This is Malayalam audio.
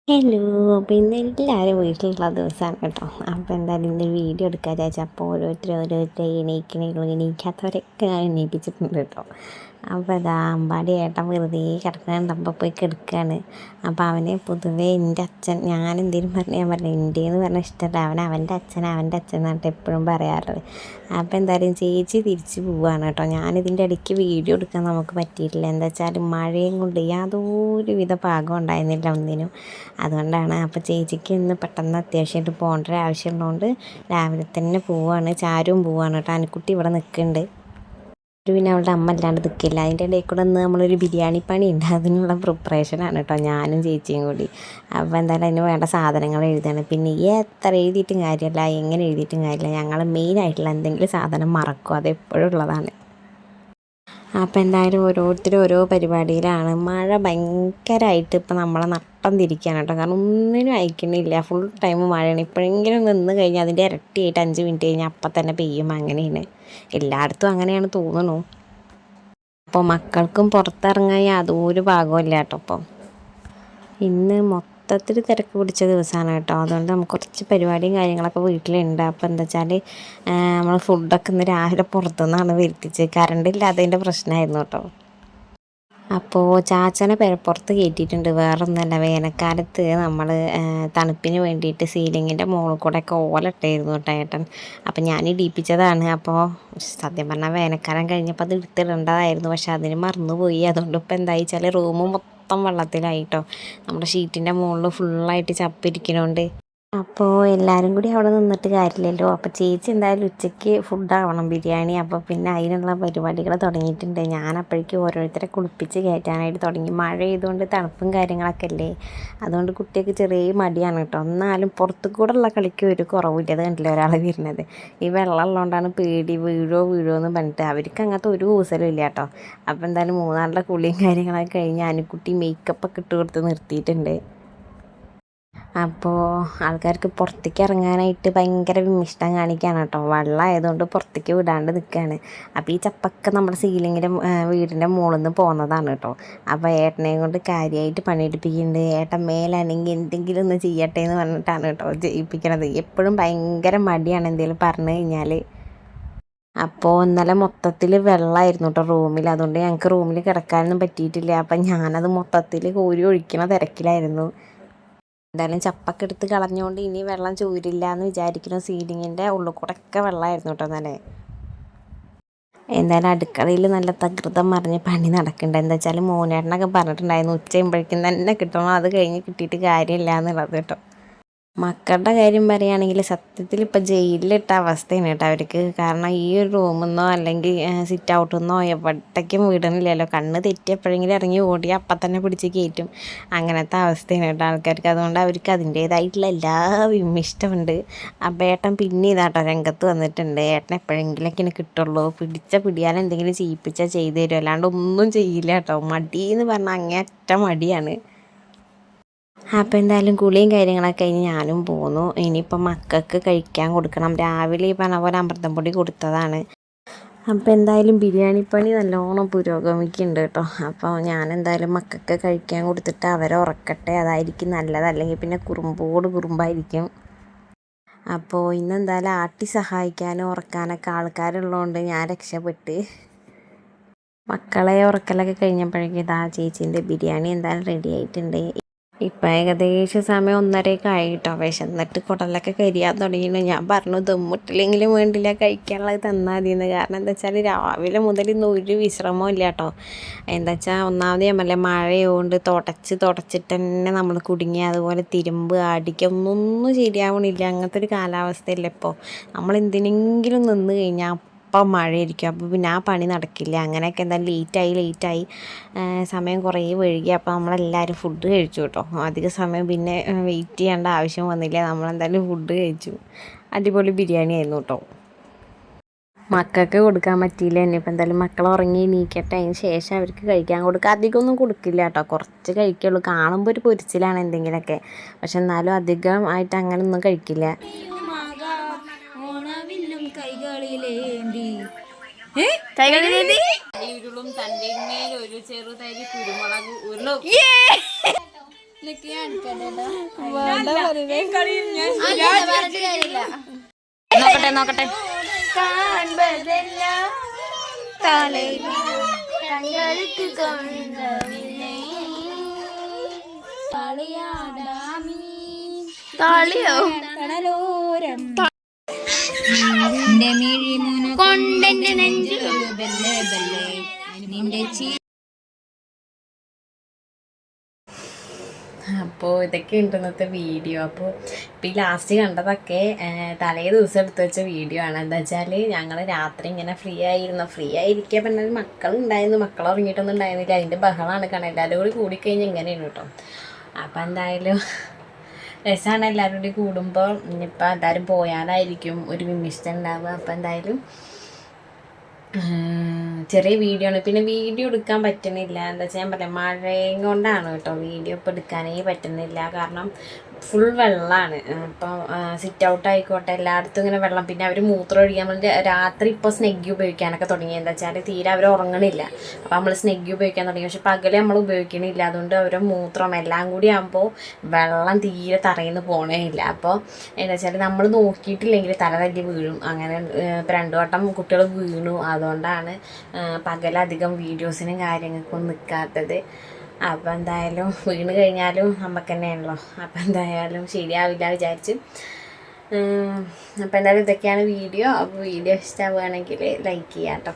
ഹലോ. അപ്പോൾ ഇന്ന് എല്ലാവരും വീട്ടിലുള്ള ദിവസമാണ് കേട്ടോ. അപ്പോൾ എന്തായാലും ഇന്ന് വീഡിയോ എടുക്കാൻ വിചാരിച്ചു. അപ്പോൾ ഓരോരുത്തർ എണീക്കാത്തവരൊക്കെ ഞാൻ എണീപ്പിച്ചിട്ടുണ്ട് കേട്ടോ. അപ്പോൾ അതാ അമ്പാടി ഏട്ടൻ വെറുതെ കിടക്കുന്നുണ്ടപ്പോൾ പോയി കിടക്കുകയാണ്. അപ്പോൾ അവനെ പൊതുവേ എൻ്റെ അച്ഛൻ, ഞാൻ എന്തെങ്കിലും പറഞ്ഞ് ഞാൻ പറഞ്ഞു എൻ്റെന്ന് പറഞ്ഞാൽ ഇഷ്ടമല്ല, അവൻ്റെ അച്ഛൻ എന്നിട്ട് എപ്പോഴും പറയാറുള്ളത്. അപ്പോൾ എന്തായാലും ചേച്ചി തിരിച്ച് പോവുകയാണ് കേട്ടോ. ഞാനിതിൻ്റെ ഇടയ്ക്ക് വീഡിയോ എടുക്കാൻ നമുക്ക് പറ്റിയിട്ടില്ല. എന്താ വെച്ചാൽ മഴയും കൊണ്ട് യാതൊരു വിധ പാകം ഉണ്ടായിരുന്നില്ല ഒന്നിനും. അതുകൊണ്ടാണ്. അപ്പോൾ ചേച്ചിക്ക് ഇന്ന് പെട്ടെന്ന് അത്യാവശ്യമായിട്ട് പോകേണ്ട ഒരു ആവശ്യമുള്ളതുകൊണ്ട് രാവിലെ തന്നെ പോവുകയാണ്. ചാരും പോവുകയാണ് കേട്ടോ. അനുക്കുട്ടി ഇവിടെ നിൽക്കുന്നുണ്ട്. പിന്നെ അവളുടെ അമ്മ അല്ലാണ്ട് നിൽക്കില്ല. അതിൻ്റെ ഇടയിൽ കൂടെ ഒന്ന് നമ്മളൊരു ബിരിയാണി പണി ഉണ്ട്, അതിനുള്ള പ്രിപ്പറേഷനാണ് കേട്ടോ ഞാനും ചേച്ചിയും കൂടി. അപ്പോൾ എന്തായാലും അതിന് വേണ്ട സാധനങ്ങൾ എഴുതാണ്. പിന്നെ ഈ എത്ര എഴുതിയിട്ടും കാര്യമില്ല, എങ്ങനെ എഴുതിയിട്ടും കാര്യമില്ല, ഞങ്ങൾ മെയിനായിട്ടുള്ള എന്തെങ്കിലും സാധനം മറക്കും, അത് എപ്പോഴും ഉള്ളതാണ്. അപ്പോൾ എന്തായാലും ഓരോരുത്തരും ഓരോ പരിപാടിയിലാണ്. മഴ ഭയങ്കരമായിട്ട് ഇപ്പം നമ്മളെ നട്ടം തിരിക്കുകയാണ് കേട്ടോ. കാരണം ഒന്നിനും അയക്കണില്ല, ഫുൾ ടൈം മഴയാണ്. ഇപ്പോഴെങ്കിലും നിന്ന് കഴിഞ്ഞാൽ അതിൻ്റെ ഇരട്ടിയായിട്ട് 5 മിനിറ്റ് കഴിഞ്ഞാൽ അപ്പം തന്നെ പെയ്യും. അങ്ങനെയാണ് എല്ലായിടത്തും, അങ്ങനെയാണ് തോന്നുന്നു. അപ്പോൾ മക്കൾക്കും പുറത്തിറങ്ങാൻ യാതൊരു ഭാഗമില്ല കേട്ടോ. അപ്പോൾ ഇന്ന് മൊത്തത്തിൽ തിരക്ക് പിടിച്ച ദിവസമാണ് കേട്ടോ. അതുകൊണ്ട് നമുക്ക് കുറച്ച് പരിപാടിയും കാര്യങ്ങളൊക്കെ വീട്ടിലുണ്ട്. അപ്പോൾ എന്താ വെച്ചാൽ നമ്മൾ ഫുഡൊക്കെ ഇന്ന് രാവിലെ പുറത്തുനിന്നാണ് വരുത്തിച്ചത്. കറണ്ട് ഇല്ലാത്തതിൻ്റെ പ്രശ്നമായിരുന്നു കേട്ടോ. അപ്പോൾ ചാച്ചനെ പെരപ്പുറത്ത് കയറ്റിയിട്ടുണ്ട്. വേറൊന്നുമല്ല, വേനൽക്കാലത്ത് നമ്മൾ തണുപ്പിന് വേണ്ടിയിട്ട് സീലിങ്ങിൻ്റെ മുകളിൽ കൂടെയൊക്കെ ഓലട്ടായിരുന്നു കേട്ടോ ഏട്ടൻ. അപ്പം ഞാൻ ഇടിപ്പിച്ചതാണ്. അപ്പോൾ സത്യം പറഞ്ഞാൽ വേനൽക്കാലം കഴിഞ്ഞപ്പോൾ അത് എടുത്തിടേണ്ടതായിരുന്നു, പക്ഷെ അതിന് മറന്നുപോയി. അതുകൊണ്ട് ഇപ്പോൾ എന്താ വെച്ചാൽ റൂം മൊത്തം വെള്ളത്തിലായിട്ടോ. നമ്മുടെ ഷീറ്റിൻ്റെ മുകളിൽ ഫുള്ളായിട്ട് ചപ്പിരിക്കണോണ്ട് അപ്പോൾ എല്ലാവരും കൂടി അവിടെ നിന്നിട്ട് കാര്യമില്ലല്ലോ. അപ്പോൾ ചേച്ചി എന്തായാലും ഉച്ചയ്ക്ക് ഫുഡാവണം, ബിരിയാണി. അപ്പോൾ പിന്നെ അതിനുള്ള പരിപാടികൾ തുടങ്ങിയിട്ടുണ്ട്. ഞാൻ അപ്പോഴേക്കും ഓരോരുത്തരെ കുളിപ്പിച്ച് കയറ്റാനായിട്ട് തുടങ്ങി. മഴ ചെയ്തുകൊണ്ട് തണുപ്പും കാര്യങ്ങളൊക്കെ അല്ലേ, അതുകൊണ്ട് കുട്ടിയൊക്കെ ചെറിയ മടിയാണ് കേട്ടോ. എന്നാലും പുറത്തു കൂടെ ഉള്ള കളിക്ക് ഒരു കുറവില്ല. അത് കണ്ടില്ല ഒരാൾ വരുന്നത്, ഈ വെള്ളം ഉള്ളതുകൊണ്ടാണ് പേടി, വീഴോ എന്ന് പറഞ്ഞിട്ട്. അവർക്ക് അങ്ങനത്തെ ഒരു കൂസലും ഇല്ല കേട്ടോ. അപ്പോൾ എന്തായാലും മൂന്നാളുടെ കുളിയും കാര്യങ്ങളൊക്കെ കഴിഞ്ഞ് അനുക്കുട്ടി മേക്കപ്പൊക്കെ ഇട്ട് കൊടുത്ത് നിർത്തിയിട്ടുണ്ട്. അപ്പോൾ ആൾക്കാർക്ക് പുറത്തേക്ക് ഇറങ്ങാനായിട്ട് ഭയങ്കര വിമിഷ്ടം കാണിക്കുകയാണ് കേട്ടോ. വെള്ളമായതുകൊണ്ട് പുറത്തേക്ക് വിടാണ്ട് നിൽക്കുകയാണ്. അപ്പോൾ ഈ ചപ്പൊക്കെ നമ്മുടെ സീലിങ്ങിൻ്റെ വീടിൻ്റെ മുകളിൽ നിന്ന് പോകുന്നതാണ് കേട്ടോ. അപ്പോൾ ഏട്ടനെയും കൊണ്ട് കാര്യമായിട്ട് പണിയെടുപ്പിക്കുന്നുണ്ട്. ഏട്ടൻ മേലാണെങ്കിൽ എന്തെങ്കിലും ഒന്ന് ചെയ്യട്ടെ എന്ന് പറഞ്ഞിട്ടാണ് കേട്ടോ ചെയ്യിപ്പിക്കണത്. എപ്പോഴും ഭയങ്കര മടിയാണ് എന്തെങ്കിലും പറഞ്ഞു കഴിഞ്ഞാൽ. അപ്പോൾ ഇന്നലെ മൊത്തത്തിൽ വെള്ളമായിരുന്നു കേട്ടോ റൂമിൽ. അതുകൊണ്ട് ഞങ്ങൾക്ക് റൂമിൽ കിടക്കാനൊന്നും പറ്റിയിട്ടില്ല. അപ്പം ഞാനത് മൊത്തത്തിൽ കോരി ഒഴിക്കണ തിരക്കിലായിരുന്നു. എന്തായാലും ചപ്പൊക്കെ എടുത്ത് കളഞ്ഞുകൊണ്ട് ഇനി വെള്ളം ചോരില്ല എന്ന് വിചാരിക്കുന്നു. സീലിങ്ങിൻ്റെ ഉള്ളിൽ കൂടെ ഒക്കെ വെള്ളമായിരുന്നു കേട്ടോ ഇന്നലെ. എന്തായാലും അടുക്കളയിൽ നല്ല തകൃതം മറിഞ്ഞ് പണി നടക്കുന്നുണ്ട്. എന്താ വെച്ചാൽ മോനേട്ടനൊക്കെ പറഞ്ഞിട്ടുണ്ടായിരുന്നു ഉച്ചയുമ്പോഴേക്കും തന്നെ കിട്ടണം, അത് കഴിഞ്ഞ് കിട്ടിയിട്ട് കാര്യമില്ല എന്നുള്ളത് കേട്ടോ. മക്കളുടെ കാര്യം പറയുകയാണെങ്കിൽ സത്യത്തിൽ ഇപ്പം ജയിലിലിട്ട അവസ്ഥയാണ് കേട്ടോ അവർക്ക്. കാരണം ഈ ഒരു റൂമിൽ നിന്നോ അല്ലെങ്കിൽ സിറ്റ് ഔട്ടിൽ നിന്നോ എവിടേക്കും വിടണില്ലല്ലോ. കണ്ണ് തെറ്റി എപ്പോഴെങ്കിലും ഇറങ്ങി ഓടി അപ്പം തന്നെ പിടിച്ച് കയറ്റും. അങ്ങനത്തെ അവസ്ഥയാണ് കേട്ടോ ആൾക്കാർക്ക്. അതുകൊണ്ട് അവർക്ക് അതിൻ്റേതായിട്ടുള്ള എല്ലാ വിമിഷ്ടമുണ്ട്. അപ്പം ഏട്ടൻ പിന്നെ ഇതാട്ടോ രംഗത്ത് വന്നിട്ടുണ്ട്. ഏട്ടൻ എപ്പോഴെങ്കിലൊക്കെ കിട്ടുള്ളൂ. പിടിച്ച പിടിയാൽ എന്തെങ്കിലും ചെയ്യിപ്പിച്ചാൽ ചെയ്തു തരും, അല്ലാണ്ട് ഒന്നും ചെയ്യില്ല കേട്ടോ. മടിയെന്ന് പറഞ്ഞാൽ അങ്ങേയറ്റം മടിയാണ്. അപ്പോൾ എന്തായാലും കുളിയും കാര്യങ്ങളൊക്കെ കഴിഞ്ഞ് ഞാനും പോന്നു. ഇനിയിപ്പം മക്കൾക്ക് കഴിക്കാൻ കൊടുക്കണം. രാവിലെ ഈ പറഞ്ഞ പോലെ അമൃതം പൊടി കൊടുത്തതാണ്. അപ്പോൾ എന്തായാലും ബിരിയാണി പണി നല്ലോണം പുരോഗമിക്കുന്നുണ്ട് കേട്ടോ. അപ്പോൾ ഞാൻ എന്തായാലും മക്കൾക്ക് കഴിക്കാൻ കൊടുത്തിട്ട് അവരെ ഉറക്കട്ടെ, അതായിരിക്കും നല്ലത്. അല്ലെങ്കിൽ പിന്നെ കുറുമ്പായിരിക്കും. അപ്പോൾ ഇന്നെന്തായാലും ആട്ടി സഹായിക്കാനും ഉറക്കാനൊക്കെ ആൾക്കാരുള്ളതുകൊണ്ട് ഞാൻ രക്ഷപ്പെട്ട്. മക്കളെ ഉറക്കലൊക്കെ കഴിഞ്ഞപ്പോഴേക്കും ഇതാ ചേച്ചീൻ്റെ ബിരിയാണി എന്തായാലും റെഡി ആയിട്ടുണ്ട്. ഇപ്പം ഏകദേശം സമയം 1:30 ആയി കേട്ടോ. വിശന്നിട്ട് കുടലൊക്കെ കരിയാൻ തുടങ്ങിയിരുന്നു. ഞാൻ പറഞ്ഞു ദമ്മിട്ടില്ലെങ്കിലും വേണ്ടില്ല, കഴിക്കാനുള്ളത് തന്നാൽ മതിയെന്ന്. കാരണം എന്താ വെച്ചാൽ രാവിലെ മുതൽ ഇന്ന് ഒരു വിശ്രമവും ഇല്ല കേട്ടോ. എന്താ വെച്ചാൽ ഒന്നാമത് നമ്മളെ മഴയുകൊണ്ട് തുടച്ചിട്ട് തന്നെ നമ്മൾ കുടുങ്ങി. അതുപോലെ തിരുമ്പ് അടിക്കുക ഒന്നും ശരിയാവണില്ല. അങ്ങനത്തെ ഒരു കാലാവസ്ഥയല്ലേ ഇപ്പോൾ. നമ്മൾ എന്തിനെങ്കിലും നിന്ന് കഴിഞ്ഞാൽ അപ്പം മഴയായിരിക്കും. അപ്പോൾ പിന്നെ ആ പണി നടക്കില്ല. അങ്ങനെയൊക്കെ എന്തായാലും ലേറ്റായി സമയം കുറേ വൈകി. അപ്പോൾ നമ്മളെല്ലാവരും ഫുഡ് കഴിച്ചു കേട്ടോ. അധിക സമയം പിന്നെ വെയിറ്റ് ചെയ്യേണ്ട ആവശ്യം വന്നില്ല. നമ്മളെന്തായാലും ഫുഡ് കഴിച്ചു. അടിപൊളി ബിരിയാണി ആയിരുന്നു കേട്ടോ. മക്കൾക്ക് കൊടുക്കാൻ പറ്റിയില്ല. ഇനിയിപ്പോൾ എന്തായാലും മക്കൾ ഉറങ്ങി എണീക്കട്ടെ, അതിന് ശേഷം അവർക്ക് കഴിക്കാൻ കൊടുക്കുക. അധികമൊന്നും കൊടുക്കില്ല കേട്ടോ, കുറച്ച് കഴിക്കുള്ളൂ. കാണുമ്പോൾ ഒരു പൊരിച്ചിലാണ് എന്തെങ്കിലുമൊക്കെ, പക്ഷെ എന്നാലും അധികമായിട്ട് അങ്ങനെയൊന്നും കഴിക്കില്ല. ഉരുളും തൻ്റെ മേൽ ഒരു ചെറുതരി കുരുമുളക് ഉരുളും. നോക്കട്ടെ നോക്കട്ടെ കളിയോ കൊണ്ടെന്റെ നെഞ്ചു നിന്റെ അപ്പോൾ ഇതൊക്കെ ഉണ്ട് ഇന്നത്തെ വീഡിയോ. അപ്പോൾ ഇപ്പോൾ ഈ ലാസ്റ്റ് കണ്ടതൊക്കെ തലേ ദിവസം എടുത്ത് വെച്ച വീഡിയോ ആണ്. എന്താ വെച്ചാൽ ഞങ്ങൾ രാത്രി ഇങ്ങനെ ഫ്രീ ആയിരിക്കുക പറഞ്ഞാൽ മക്കളുണ്ടായിരുന്നു, മക്കൾ ഉറങ്ങിയിട്ടൊന്നും ഉണ്ടായിരുന്നില്ല. അതിൻ്റെ ബഹളമാണ് കാണാൻ. എല്ലാവരും കൂടി കൂടിക്കഴിഞ്ഞാൽ ഇങ്ങനെയാണ് കേട്ടോ. അപ്പോൾ എന്തായാലും രസമാണ് എല്ലാവരും കൂടി കൂടുമ്പോൾ. ഇനിയിപ്പോൾ എല്ലാവരും പോയാലായിരിക്കും ഒരു വിമിഷ്ടം ഉണ്ടാവുക. അപ്പോൾ എന്തായാലും ചെറിയ വീഡിയോ ആണ്. പിന്നെ വീഡിയോ എടുക്കാൻ പറ്റുന്നില്ല. എന്താ വെച്ചാൽ ഞാൻ പറയാം, മഴയും കൊണ്ടാണ് കേട്ടോ വീഡിയോ ഇപ്പോൾ എടുക്കാനേ പറ്റുന്നില്ല. കാരണം ഫുൾ വെള്ളമാണ്. ഇപ്പം സിറ്റ് ഔട്ട് ആയിക്കോട്ടെ എല്ലായിടത്തും ഇങ്ങനെ വെള്ളം. പിന്നെ അവർ മൂത്രം ഒഴിക്കാൻ വേണ്ടി രാത്രി ഇപ്പോൾ സ്നെഗ്ഗി ഉപയോഗിക്കാനൊക്കെ തുടങ്ങി. എന്താ വെച്ചാൽ തീരെ അവർ ഉറങ്ങണില്ല. അപ്പോൾ നമ്മൾ സ്നെഗ്ഗി ഉപയോഗിക്കാൻ തുടങ്ങി. പക്ഷെ പകലെ നമ്മൾ ഉപയോഗിക്കണില്ല. അതുകൊണ്ട് അവരുടെ മൂത്രം എല്ലാം കൂടി ആകുമ്പോൾ വെള്ളം തീരെ തറയിന്ന് പോകണേ ഇല്ല. അപ്പോൾ എന്താ വെച്ചാൽ നമ്മൾ നോക്കിയിട്ടില്ലെങ്കിൽ തല തല്ലി വീഴും. അങ്ങനെ 2 വട്ടം കുട്ടികൾ വീണു. അതുകൊണ്ടാണ് പകലധികം വീഡിയോസിനും കാര്യങ്ങൾക്കൊന്നും നിൽക്കാത്തത്. അപ്പോൾ എന്തായാലും വീണ് കഴിഞ്ഞാലും നമുക്ക് തന്നെയാണല്ലോ. അപ്പോൾ എന്തായാലും ശരിയാവില്ല വിചാരിച്ച്. അപ്പോൾ എന്തായാലും ഇതൊക്കെയാണ് വീഡിയോ. അപ്പോൾ വീഡിയോ ഇഷ്ടമാവുകയാണെങ്കിൽ ലൈക്ക് ചെയ്യാം കേട്ടോ.